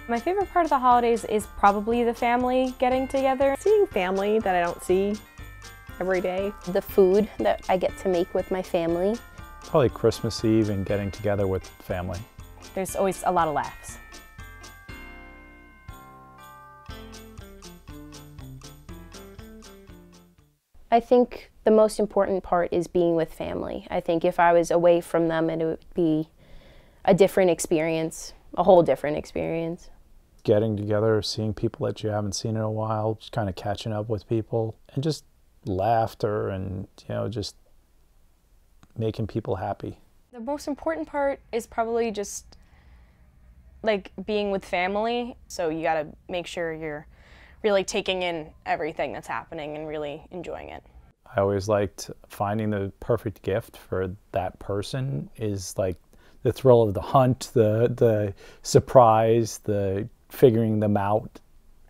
My favorite part of the holidays is probably the family getting together. Seeing family that I don't see every day. The food that I get to make with my family. Probably Christmas Eve and getting together with family. There's always a lot of laughs. I think the most important part is being with family. I think if I was away from them, it would be a different experience, a whole different experience. Getting together, seeing people that you haven't seen in a while, just kind of catching up with people, and just laughter and, just making people happy. The most important part is probably just like being with family. So you gotta make sure you're really taking in everything that's happening and really enjoying it. I always liked finding the perfect gift for that person is like the thrill of the hunt, the surprise, the figuring them out.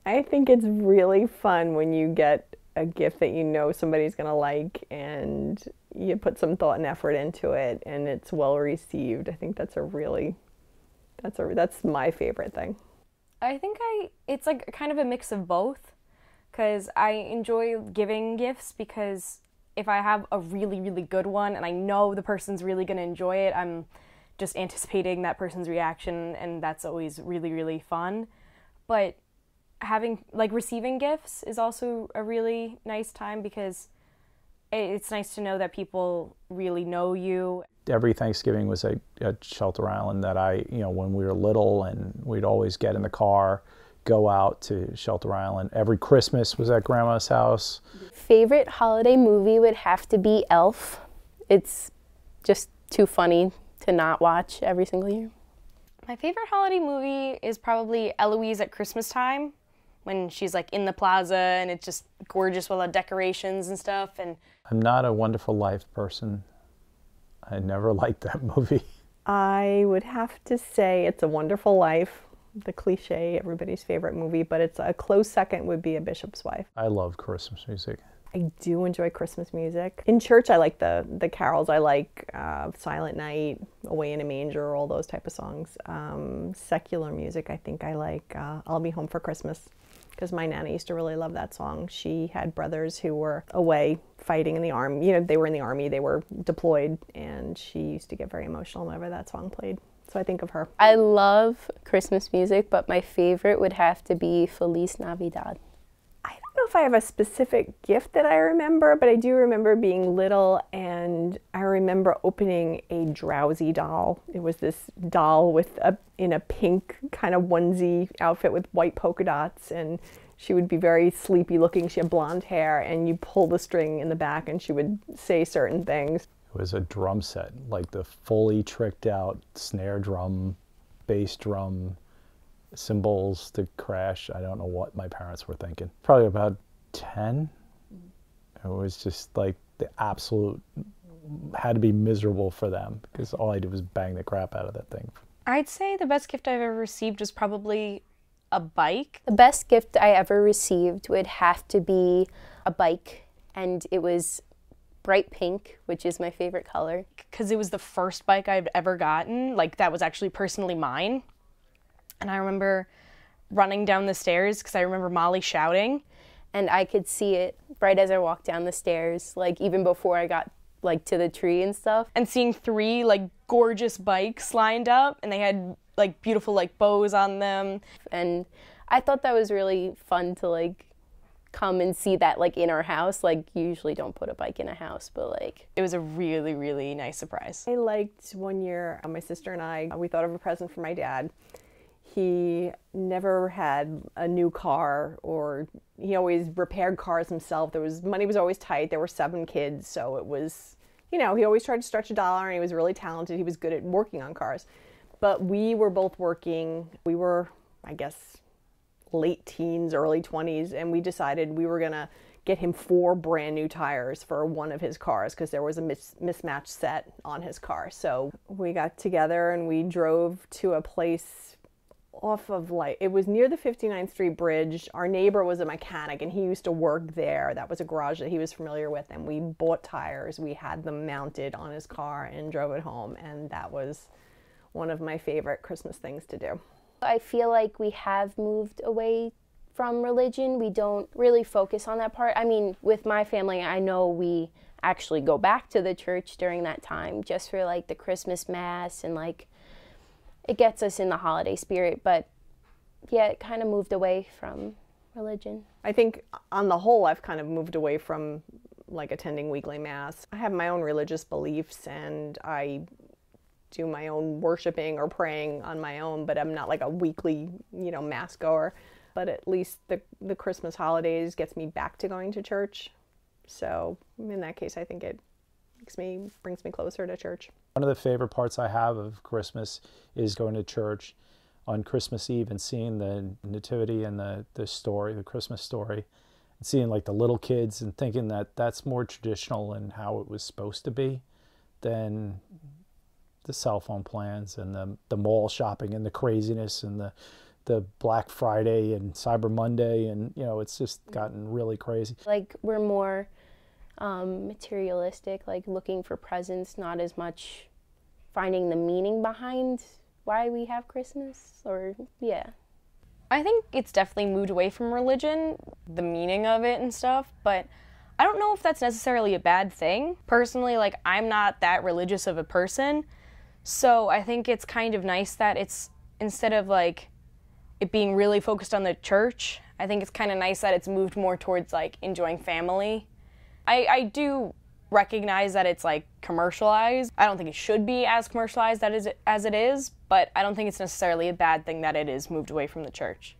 I think it's really fun when you get a gift that you know somebody's gonna like and you put some thought and effort into it and it's well received. I think that's my favorite thing. I think it's like kind of a mix of both, because I enjoy giving gifts because if I have a really, really good one and I know the person's really going to enjoy it, I'm just anticipating that person's reaction, and that's always really, really fun. But receiving gifts is also a really nice time because it's nice to know that people really know you. Every Thanksgiving was at Shelter Island that when we were little, and we'd always get in the car, go out to Shelter Island. Every Christmas was at Grandma's house. Favorite holiday movie would have to be Elf. It's just too funny to not watch every single year. My favorite holiday movie is probably Eloise at Christmas time, when she's like in the plaza and it's just gorgeous with all the decorations and stuff. And I'm not a Wonderful Life person. I never liked that movie. I would have to say It's a Wonderful Life, the cliche, everybody's favorite movie, but it's a close second would be A Bishop's Wife. I love Christmas music. I do enjoy Christmas music. In church, I like the carols. I like Silent Night, Away in a Manger, all those type of songs. Secular music, I think I like I'll Be Home for Christmas, because my Nana used to really love that song. She had brothers who were away fighting in the army. They were in the army, they were deployed, and she used to get very emotional whenever that song played. So I think of her. I love Christmas music, but my favorite would have to be Feliz Navidad. I don't know if I have a specific gift that I remember, but I do remember being little and I remember opening a Drowsy doll. It was this doll in a pink kind of onesie outfit with white polka dots, and she would be very sleepy looking. She had blonde hair, and you pull the string in the back and she would say certain things. It was a drum set, like the fully tricked out snare drum, bass drum, cymbals to crash. I don't know what my parents were thinking. Probably about 10. It was just like the absolute, had to be miserable for them because all I did was bang the crap out of that thing. I'd say the best gift I've ever received was probably a bike. The best gift I ever received would have to be a bike, and it was bright pink, which is my favorite color. Because it was the first bike I've ever gotten, that was actually personally mine. And I remember running down the stairs because I remember Molly shouting. And I could see it right as I walked down the stairs, even before I got to the tree and stuff. And seeing 3 gorgeous bikes lined up, and they had beautiful bows on them. And I thought that was really fun to come and see that in our house. You usually don't put a bike in a house, but it was a really, really nice surprise. I liked one year, my sister and I, we thought of a present for my dad. He never had a new car, or he always repaired cars himself. Money was always tight. There were 7 kids, so it was, he always tried to stretch a dollar, and he was really talented. He was good at working on cars. But we were both working. We were, I guess, late teens, early 20s, and we decided we were gonna get him 4 brand new tires for one of his cars because there was a mismatched set on his car. So we got together and we drove to a place off of it was near the 59th Street Bridge. Our neighbor was a mechanic and he used to work there. That was a garage that he was familiar with, and we bought tires. We had them mounted on his car and drove it home, and that was one of my favorite Christmas things to do. I feel like we have moved away from religion. We don't really focus on that part. I mean, with my family, I know we actually go back to the church during that time just for like the Christmas Mass, and like it gets us in the holiday spirit. But yeah, it kind of moved away from religion. I think on the whole, I've kind of moved away from like attending weekly Mass. I have my own religious beliefs and I do my own worshiping or praying on my own, but I'm not like a weekly, Mass goer. But at least the Christmas holidays gets me back to going to church. So in that case, I think it brings me closer to church. One of the favorite parts I have of Christmas is going to church on Christmas Eve and seeing the nativity and the Christmas story, and seeing like the little kids and thinking that that's more traditional and how it was supposed to be than the cell phone plans and the mall shopping and the craziness and the Black Friday and Cyber Monday, and it's just gotten really crazy. Like we're more materialistic, like looking for presents, not as much finding the meaning behind why we have Christmas, or yeah. I think it's definitely moved away from religion, the meaning of it and stuff, but I don't know if that's necessarily a bad thing. Personally, like, I'm not that religious of a person, so I think it's kind of nice that it's, instead of like it being really focused on the church, I think it's kind of nice that it's moved more towards like enjoying family. I do recognize that it's like commercialized. I don't think it should be as commercialized as it is, but I don't think it's necessarily a bad thing that it is moved away from the church.